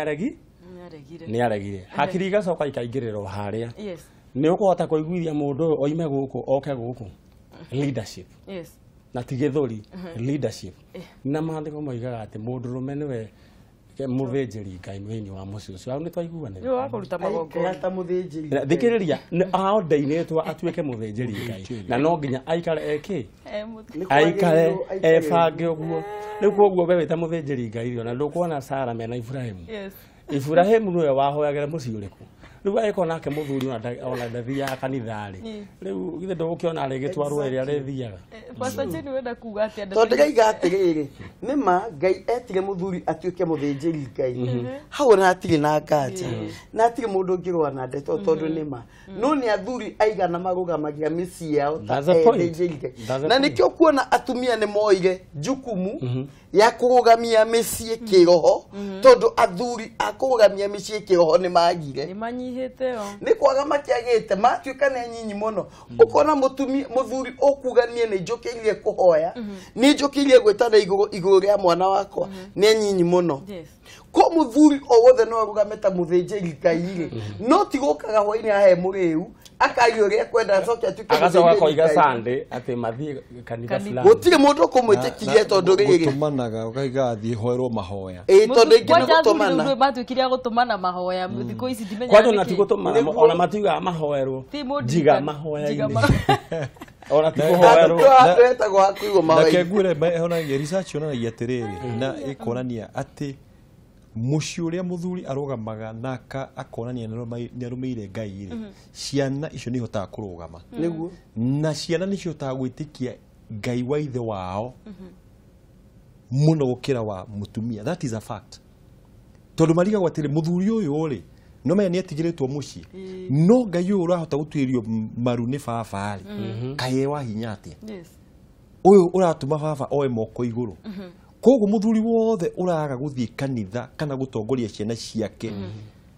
aregire hakiri gacoka ikaingiriro haria ni ukuhota kuiguithia mundu oime guku oke guku leadership na tigithuri leadership na maandiko moigaga ati mundu rume niwe muthinjiri Ngai mwini wa mucio ucio ni twaiguane yo akuruta magongo ta muthinjiri thikiriria ao ndeinetwa atuike muthinjiri Ngai na no nginya aikare eki aikare ebange uguo riu koguo we ta muthinjiri Ngai na ndukuona Sara mena Ibrahimu Ibrahimu niwe wahoyagira mucio uriku riu aiko nake muthuri ona ndathia kanithari riu githe ndugukiona ari gitwarwo iri arethiaga Pastor Jeni wenda kuga ati tondu gaiga atiriri nima Ngai etire muthuri atuike muthinjiri Ngai hau na atiri na nganja na atiri mundu ngirwa na ndeto tondu nima no ni athuri aigana marugamagia micii yao ta muthinjiri Ngai na nikio kuona atumia ni moire jukumu ya kurugamia micii kiroho tondu athuri akurugamia micii kiroho ni magire ni manyihite yo ni kwaga makiagite matuika ne nyinyi muno ukona muthuri okuganie ni njukirie kuhoya ni njukirie gwetana iguru ria mwana wakwa ni nyinyi muno ko muthuri o wothe no arugameta muthinjiri Ngai no tigukaga hwaini ahe muriu akario ria kwenda cokia tuke agacoka koiga Sunday ati mathie kanitha fulani gutire mundu kumwitikiria tondu riri gutumanaga ukaiga athie hoerwo mahoya tondu ingi ni gutumana ndu batukiria gutumana mahoya thiko ici ndimenya kwani na tigutumana ona matiga mahoerwo jiga mahoya ona tiguhoerwo eta gwa kuigo mahoya na kegure ona research ona yatiriri na ikonania ati mucio ria muthuri arugamaga naka akonania ni arumeire Ngai ri ciana icio ni hotaga kurugama niguo na ciana ni cio ta gwitikia ngai wa ithe wao muno gukira wa mutumia. That is a fact. Tondu marigagwo atiri muthuri uyu ri no menya niatigiritwo mucii no ngai uyu urahota gutuirio maru ni baba ri kae wa hinya atia uyu uratuma baba oe moko iguru koguo muthuri wothe uraga guthii kanitha kana gutongoria ciana ciake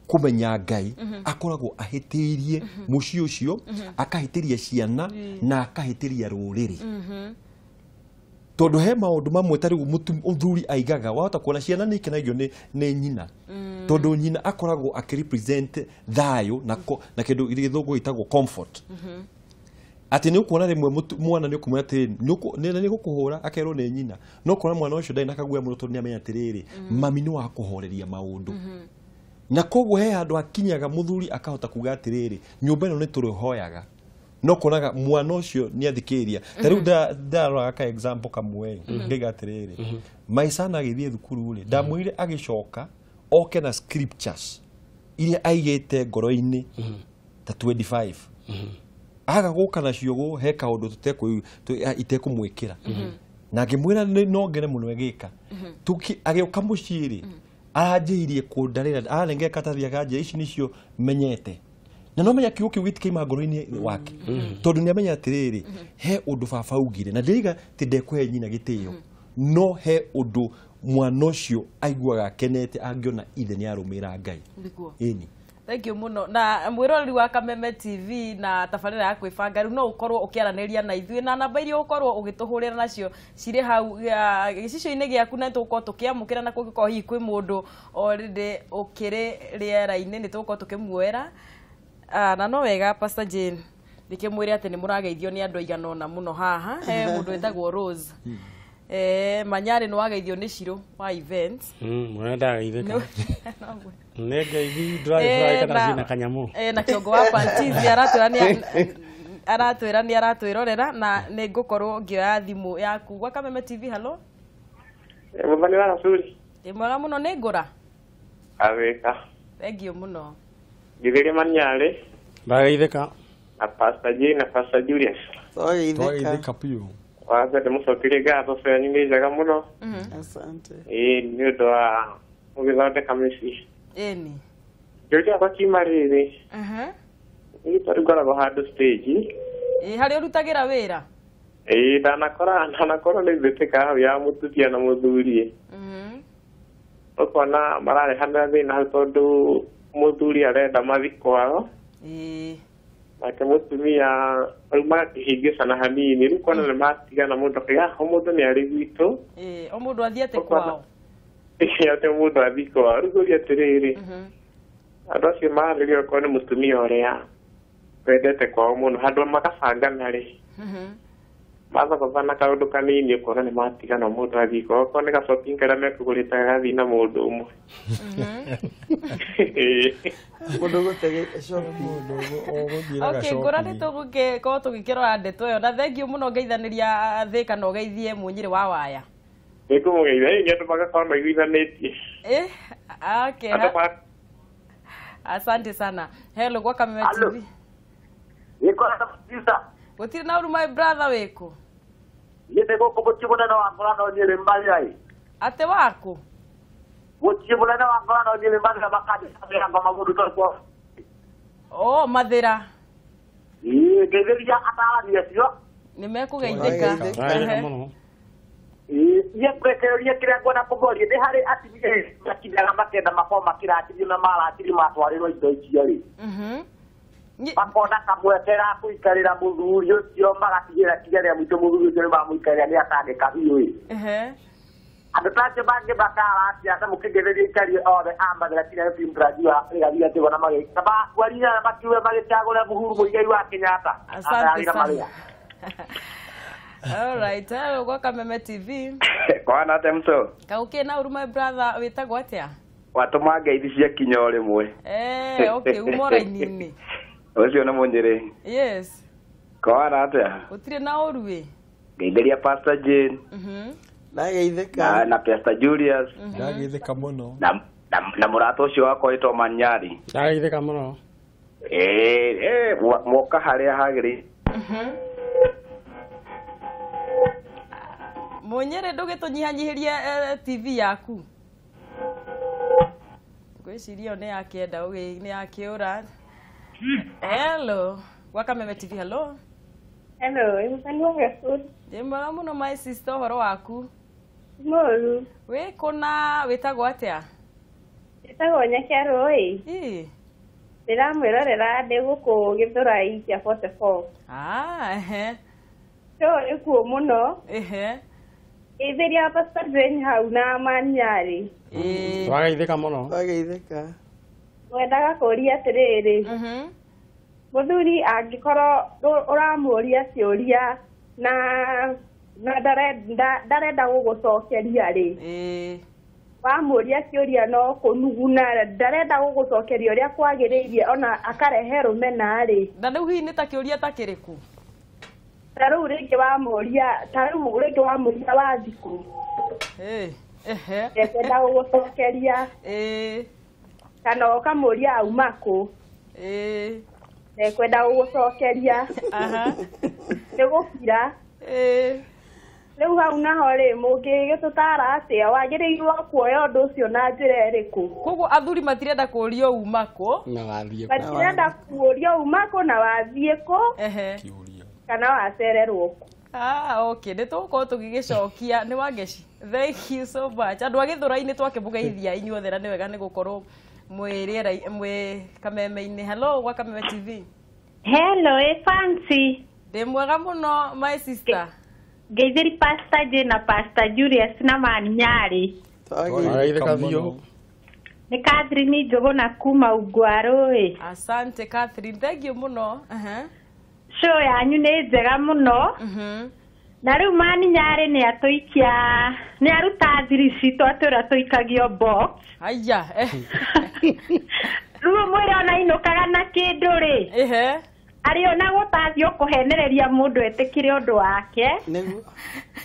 kumenya ngai akoragwo ahitirie mucii ucio akahitiria ciana na akahitiria ruriri tondu he maundu mamwe tari muthuri aigaga wahota kuona ciana ni kenagio ni nyina tondu nyina akoragwo akirepresent thayo na kindu githungu gitagwo comfort ati ni ukuona rimwe mwana ni ukumwira ati ni gukuhura akerwo ni nyina no kuona mwana ucio ndai nakagua muno tondu ni amenya atiriri mami ni wa kuhoreria maundu na koguo he andu akinyaga muthuri akahota kuga atiriri nyumba ino ni turihoyaga no kuonaga mwana ucio ni athikiria tariu ndarora ka example kamwe ngiga atiriri maisana agithie thukuru ri ndamwire agicoka oke na scriptures iria aigite ngoro-ini ta 25 aga guka nacio go he kaundu itekumwikira na ngimwira no ngene muno egika tuki agioka muciri aranjiirie kundarira arenge katathia ganje ici nicio menyete na no menya kiuki witike magoro-ini wake tondu ni amenya atiriri he undu baba ugire na ndiga ti ndekwe nyina gitio no he undu mwana ucio aiguaga kenete angiona ithe ni arumira ngai ini. Thank you muno na mwiroreri wa Kameme TV na tabarira ya kwibanga riu no ukorwo ukiaraniria na ithuĩ na namba iria ukorwo ugituhurira nacio ciri hau gicicio-ini giaku na tuko tukiamukira na kugiko hi kwi mundu already ukiri riera-ini ni tuko tukimuera na no wega Pastor Jane ndikimwire ati ni murageithio ni andu aigana ona muno haha he mundu etagwo Rose Manyari no wageithio ni Ciro wa events murenda geithika nega ithi drive kana zina kanyamu na kiongo wa Pantizi aratwira ni aratwirorera na ni ngukorwo ngioya thimu yaku gwa Kameme TV. Hello mubani wa Suri mwega muno ni ngura aweka thank you muno Githiri Manyari bageithika na Pastor J na Pastor Julius Twageithika pio waza mucokirie ngatho cenyu ni njega muno asante ni undu wa ugithondeka mĩciĩ eni ndio kwa kimariri ni tarugara handu stage hari urutagira wira ndanakora ni bitika ya mututia na muthuri ukona marare hana thina tondu muthuri arenda mathiko ao nake mutumia auma kihingicana hanini riu kwana nĩmatigana mundu akiga mundu ni ari gwitu o mundu athiete kwao ate mundu athi kwao riu gũthiĩ atiriri andu acio maharĩria okorwo nĩ mutumia ũrĩa wendete kwao mũno handũ magabangana ri mathogobana kaundu kanini ukona nĩmatigana mundu athi kwao okorwo nĩ ga-shopping karĩa mekũgũrĩte gagathi na mũndũ ũmwe mundu gutege shopping okay ngora ni tugukorwo tugikirora ndeto yo na thengio muno ngeithaniria thika na ugeithie munyiri wa waya nikumugeithia ni andu magakorwo maiguithanitie okay asante sana. Hello gwa Kameme TV niko na kabisa gutiri na uru my brother weko yete goko bochibona na wangora no nyere mbali ai ate wako bochibona na wangora no nyere mbali na makadi ya ngoma gudu to mathira keveria atala ni sio nimekugeithika ye prekeria kira gona kugori de hari atibije makidara makenda makoma kira atibije na mara atiri matwariro indo icio ri bakona kamwetera kuikarira muthuri ucio magatigira kigeria mwito muthuri ucio bamuikarira ni atande kabiu andu taje bange bakara atia ta mukigereria ikari othe ambagira kira film graduate igaria tigo na magi taba warina na makiwe magitagura muhuru muigai wa Kenyatta asante sana. All right, gwa Kameme TV kwana temso kauke na uru my brother witagwo atia watuma ngeithi cia kinyo rimwe okay umora inini ucio na munyiri yes kwana atia utire na uruwe ngeitheria Pastor Jane ndageithika na Pastor Julius ndageithika muno na murato ucio wako witwo Manyari ndageithika muno moka haria hagiri Munyere ndugitunyihanyihirie TV yaku. Gwicirio ni akienda ugi ni akiura. Hello. Wakameme TV, hello. Hello, imefanywa gafu. Ndimwega muno my sister, horo waku? Moru. We kuna witagwo atia? Witagwo Nyakiaro ii. Ndiramwirorera ndi guku Githurai kia 44. Ehe. So ikuo muno. Ehe. Ithiria Pastor Jane hau na Manyari. Twageithika muno. Twageithika. Mwendaga kuria atiriri. Muthuri angikorwo uramuria ciuria na ndarenda gugucokeria ri. Wamuria ciuria no kunuguna ndarenda gugucokeria uria kwagiriirie ona akarehe rumena ri. Na riu hihi ni ta kiuria ta kiriku? Taru ringi wamuria wa thikuru. Ehe. Ndenda gugucokeria. Kana ukamuria aumaku. Kwenda gugucokeria. Nigukira. Riu hau naho ri mungigitutara atia wagiriirwo kuoya undu ucio na njira iriku? Koguo athuri matirenda kurio umako na wathie matirenda kuoria umako na wathie ku kana wacererwo ku. Okay, nitugukorwo tugigicokia ni wangeci. Thank you so much. Andu agithura-ini twakimugeithia inyuothe na ni wega ni gukorwo mwe kameme-ini. Hello, wa Kameme TV. Hello, Fancy. Ndimwega muno my sister. Geithiri Pastor Jane na Pastor Julius na Manyari. Twageithika biũ. Ni Catherine Njuguna kuma Ungwaru. Asante Catherine, thank you muno. Show yanyu ni njega muno. Na riu Manyari ni atuikia ni aruta thiri citu atura tuikagio box. Aya. Riu mwira ona inukaga na kindu ri. Ariona gutathio kuhenereria mundu etikire undu wake.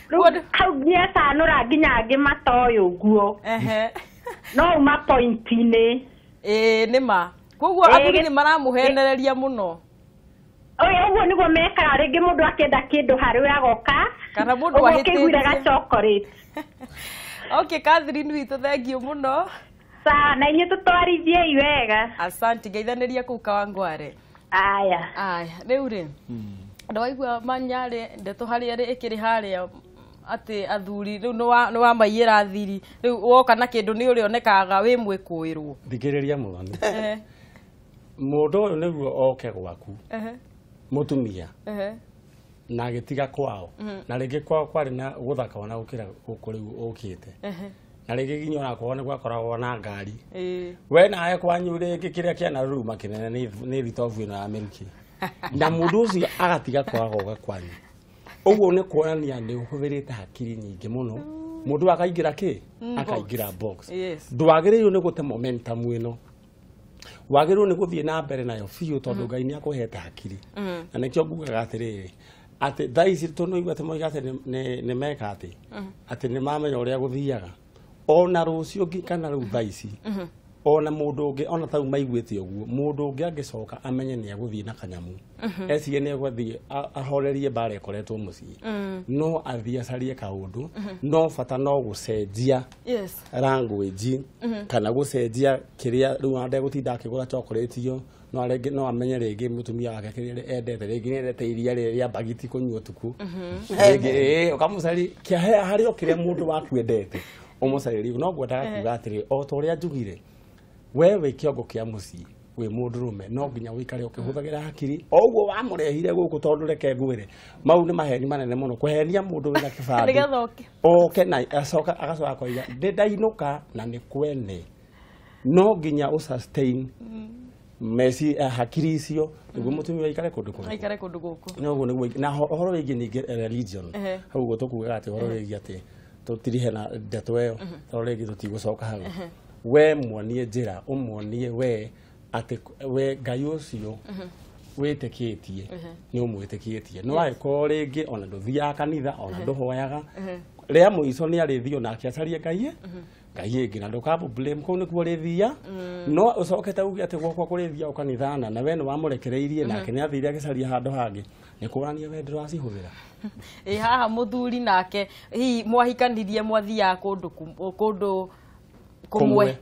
Riu hau ngia sanura nginya ngimatoyo uguo. No uma point-ini. Nima. Koguo athuri ni maramuhenereria muno. Uguo niguo mekaga ringi mundu akenda kindu hari agoka. Kana mundu wahitite. Ukigwiraga chocolate. Okay, Catherine witu, thank you muno. Sawa, na inyu tutwarithie iwega. Asante, ngeithaniria kuu Kawangware. Aya. Riu ri. Andu waigua Manyari ndeto haria ri ikiri haria ati athuri riu ni wa maiyira thiri. Riu woka na kindu ni urionekaga wi mwikuirwo. Thikiriria muthoni. Mundu uyu niguo oke gwaku. Mutumia. Na agitiga kwao. Na ringi kwao kwari na guthaka ona gukira guku riu ukite. Na ringi ginya ona kwao ni gwakoragwo na ngari. We nawe kwanyu ringi kiria kiana ruma kinene ni ritovu ino ya milki. Na mundu ucio agatiga kwagoga kwanyu. Uguo ni kuonania ni uhubirite hakiri nyingi muno. Mundu akaingira ki? Akaingira box. Ndwagiriirwo ni gute momentum ino. Wagiriirwo ni guthie na mbere nayo fiu tondu Ngai ni akuhete hakiri. Na nikio ngugaga atiriri ati thaici tunoigua ati moiga ati ni meka ati ati ni mamenya uria guthiaga ona rucio kana riu thaici ona mundu ungi ona tau maiguite uguo mundu ungi angicoka amenye ni aguthie na kanyamu ecirie ni aguthie ahorerie bare ekoretwo mucii no athie acarie kaundu no bata no gucenjia language kana gucenjia kiria riu ande gutinda akigura chocolate yo no rege no amenye rege mutumia wake kiria endete rege endete iria ria bagiti kunywa tuku rege ukamucari kia hari okiria mundu waku endete umucari no ngwendaga kuga atiri o to ria njugire wewe kiongo kia mucii we mundu rume no nginya wikare ukihuthagira hakiri oguo wamurehire guku tondu reke ngwire mau ni maheni manene muno kuhenia mundu wina kibandi oke na acoka agacoka koiga ndainuka na ni kwene no nginya usustain mesi hakiri icio niguo mutumia ikare kundu guku no guo niguo na horo wingi ni religion hau guo tukuga ati horo wingi ati tutirihe na ndeto iyo horo wingi tutigucoka hau we muonie njira umuonie we ati we Ngai ucio witikitie ni umwitikitie no aiko ringi ona nduthiaga kanitha ona nduhoyaga ria muico ni arithio nake acarie Ngai ngai ingi na ndukabu blame ko ni kurithia no ucokete ugi ati gwakwa kurithia ukanithana na we ni wamurekereirie nake ni athire agicaria handu hangi ni kurania we ndiracihuthira haha muthuri nake hi mwahikanirie mwathia kundu kumwe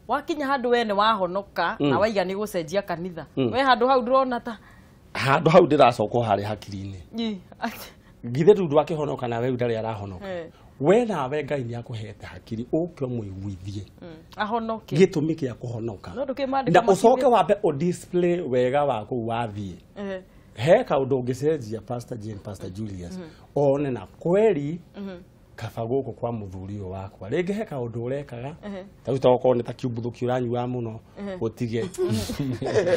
wakinya handu we ni wahonoka na waiga ni gucenjia kanitha we handu hau ndurona ta handu hau ndiracoko hari hakiri-ini ngithe tu ndwakihonoka na we ndari arahonoka we nawe ngai ni akuhete hakiri ukio muiguithie ahonoke gitumi kia kuhonoka na ucoke wape o display wega waku wathie he kaundu ungicenjia Pastor Jane Pastor Julius one na kweli kaba guku kwa muthuri uyu wakwa ringi he kaundu urekaga tau toko ni ta kiumbuthuki uranyua muno utige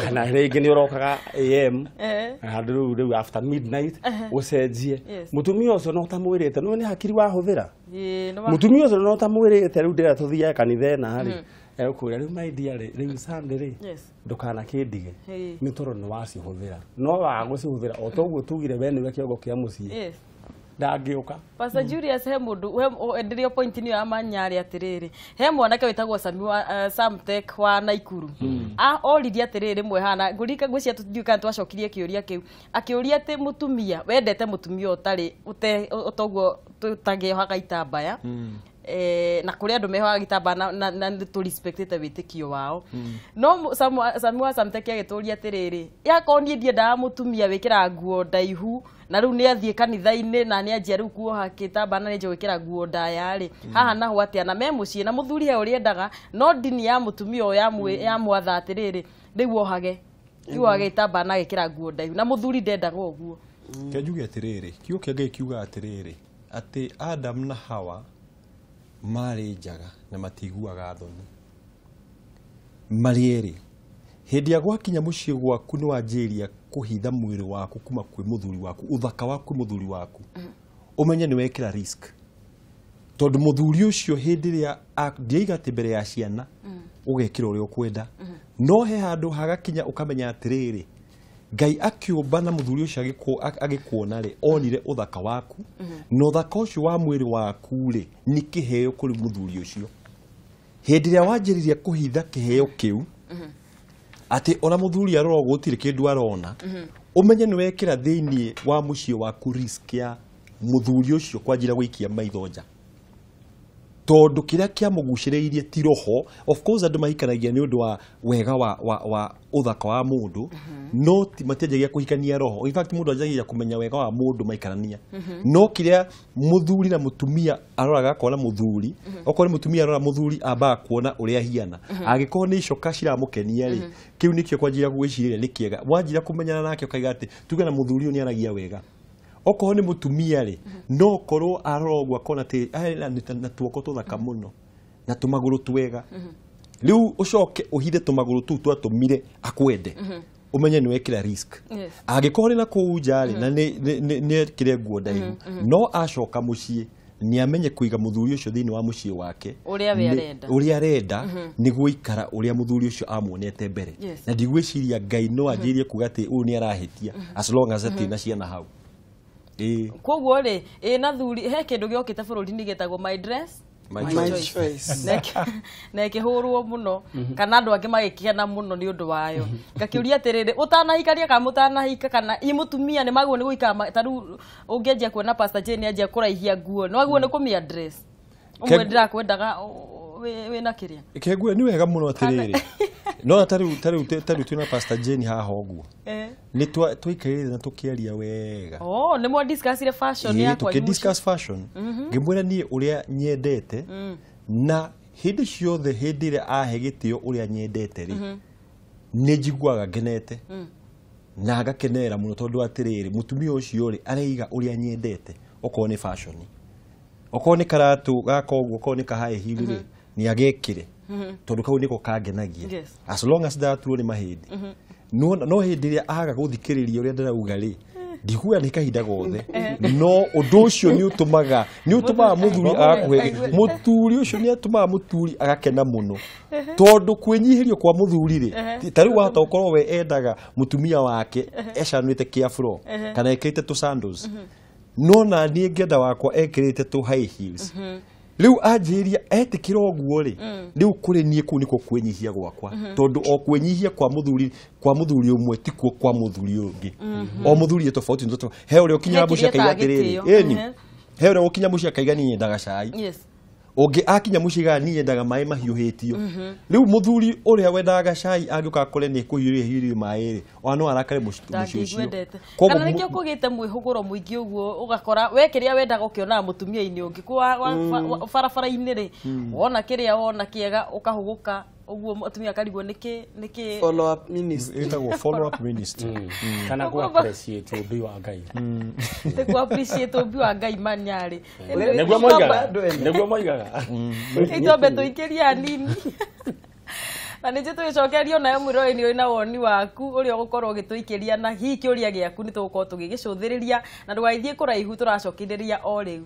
kana ringi ni urokaga am handu riu after midnight ucenjie mutumia ucio no tamwirite no ni hakiri wahuthira mutumia ucio no tamwirite riu ndira tuthia kanitha na ri ekuria riu maidia ri riu Sunday ri ndukana kindige ni toro ni wacihuthira no wagucihuthira o toguo tugire we niwe kiongo kia mucii ndagiuka Pastor Julius he mundu endirio point ni ya manyari atiriri he mwanake witagwo Samtek wa Naikuru oririe atiriri mwe hana ngurika ngwicia tudiuka twacokirie kiuria kiu akiuria ati mutumia wendete mutumia utari utogwo tutagiehoga itambaya na kuri andu mehoga gitamba na tu respectete witikio wao no Samtek agituria atiriri yakoni ndienda mutumia wikira nguo ndaihu na riu ni athie kanitha-ini na ni anjia riu kuoha kitamba na ni gwikira nguo ndaya ri haha naho atia na me mucii na muthuri he uri endaga no dini ya mutumia o ya mwatha atiriri riu ohage riu agitamba na gwikira nguo ndaihu na muthuri ndendaga uguo kenjuge atiriri kiu kenge kiuga atiriri ati Adam na Hawa mari njaga na matiguaga thoni marieri hindi ya gwakinya mucii gwaku ni wanjiria kuhitha mwiri waku kuma kwi muthuri waku uthaka waku muthuri waku umenye ni wekira risk tondu muthuri ucio hindi ria ndiaiga ati mbere ya ciana ugekira uria ukwenda no he handu hagakinya ukamenya atiriri ngai akiumba na muthuri ucio agikuona ri onire uthaka waku no uthaka ucio wa mwiri waku ri ni kiheo kuri muthuri ucio hindi ria wanjiriria kuhitha kiheo kiu ati ona muthuri aroro gutire kindu arona umenye ni wekira thiini wa mucii waku risk ya muthuri ucio kwanjira gwikia maitho nja tondu kiria kia muguciriirie ti roho of course andu mahikanagia ni undu wa wega wa uthaka wa mundu no matianjagia kuhikania roho in fact mundu anjagia kumenya wega wa mundu maikarania no kiria muthuri na mutumia aroraga akona muthuri okore mutumia arora muthuri amba kuona uria hiana agikorwo ni icoka ciramukenia ri kiu nikio kwanjira gwiciria ni kiega wanjira kumenyana nake ukaiga ati tuge na muthuri ni aragia wega okorwo ni mutumia ri no korwo arogwa kona ti na tuoko tuthaka muno na tumaguru twega riu ucoke uhithe tumaguru tu twatumire akwende umenye ni wekira risk agikorwo na kuunja ri na ni kire nguo ndaihu no acoka mucii ni amenye kuiga muthuri ucio thiini wa mucii wake uria arenda ni guikara uria muthuri ucio amuonete mbere na ndigwiciria ngai no anjirie kuga ati u ni arahitia as long as atina ciana hau koguo ri na thuri he kindu giokite bururi-ini getagwo my dress my choice na kihurwo muno kana andu angi magikena muno ni undu wayo ngakiuria atiriri utanahikaria kana mutanahika kana i mutumia ni magwo ni guika taru ungianjia kuona Pastor Jane anjia kuraihia nguo no agwo ni kumia dress umwe ndirakwendaga wina kiria kegwe ni wega muno atiriri no taru tuna Pastor Jane haha uguo ni twikarire na tukiaria wega ni mo discuss ile fashion yakwa ni discuss fashion ngimwira ni uria nyendete na hindi ciothe hindi ria ahe gitio uria nyendete ri ni njiguaga ngenete na agakenera muno tondu atiriri mutumia ucio ri areiga uria nyendete okorwo ni fashion okorwo ni karatu gaka uguo okorwo ni kahae hili ri ni agekire tondu kau niko kangenagia as long as that ni mahindi no hindi ria aga guthikiriria uria ndarauga ri ndiguya ni kahinda gothe no undu ucio ni utumaga muthuri agakuhe muthuri ucio ni atumaga muthuri agakena muno tondu kwinyihirio kwa muthuri ri tari wahota ukorwo we endaga mutumia wake ecanite kiafro kana ekirite tu sandals no na ni ngenda wakwa ekirite tu high heels riu anjiria etikira oguo ri riu kuri nie ku niko kwenyihia gwakwa tondu o kwenyihia kwa muthuri umwe tikuo kwa muthuri ungi o muthuri tofauti ndoto he uri ukinya mucia kaiga atiriri eni he uri ukinya mucia kaiga ni yendaga cai ungi akinya muciga ni yendaga mai mahiuhitio riu muthuri uria wendaga cai angiuka kure ni kuhiuhia mai ri ono arakare mucio kana nikio kugite mwihuguro muingi uguo ugakora we kiria wendaga ukiona mutumia-ini ungi kwa barabara-ini ri wona kiria wona kiega ukahuguka uguo mutumia akarigwo niki follow up ministry itagwo follow up ministry kana ku appreciate ubi wa Ngai te ku appreciate ubi wa Ngai manyari neguo moigaga ito beto ikiria nini na nĩ tũgĩcokerio nayo mwĩroreri wĩna woni waku ũrĩa ũgũkorwo ũgĩtũikĩria na hihi kĩũria gĩaku nĩ tũgũkorwo tũgĩgĩcũthĩrĩria na ndũgagĩthiĩ kũraihu tũracokithĩria o rĩu.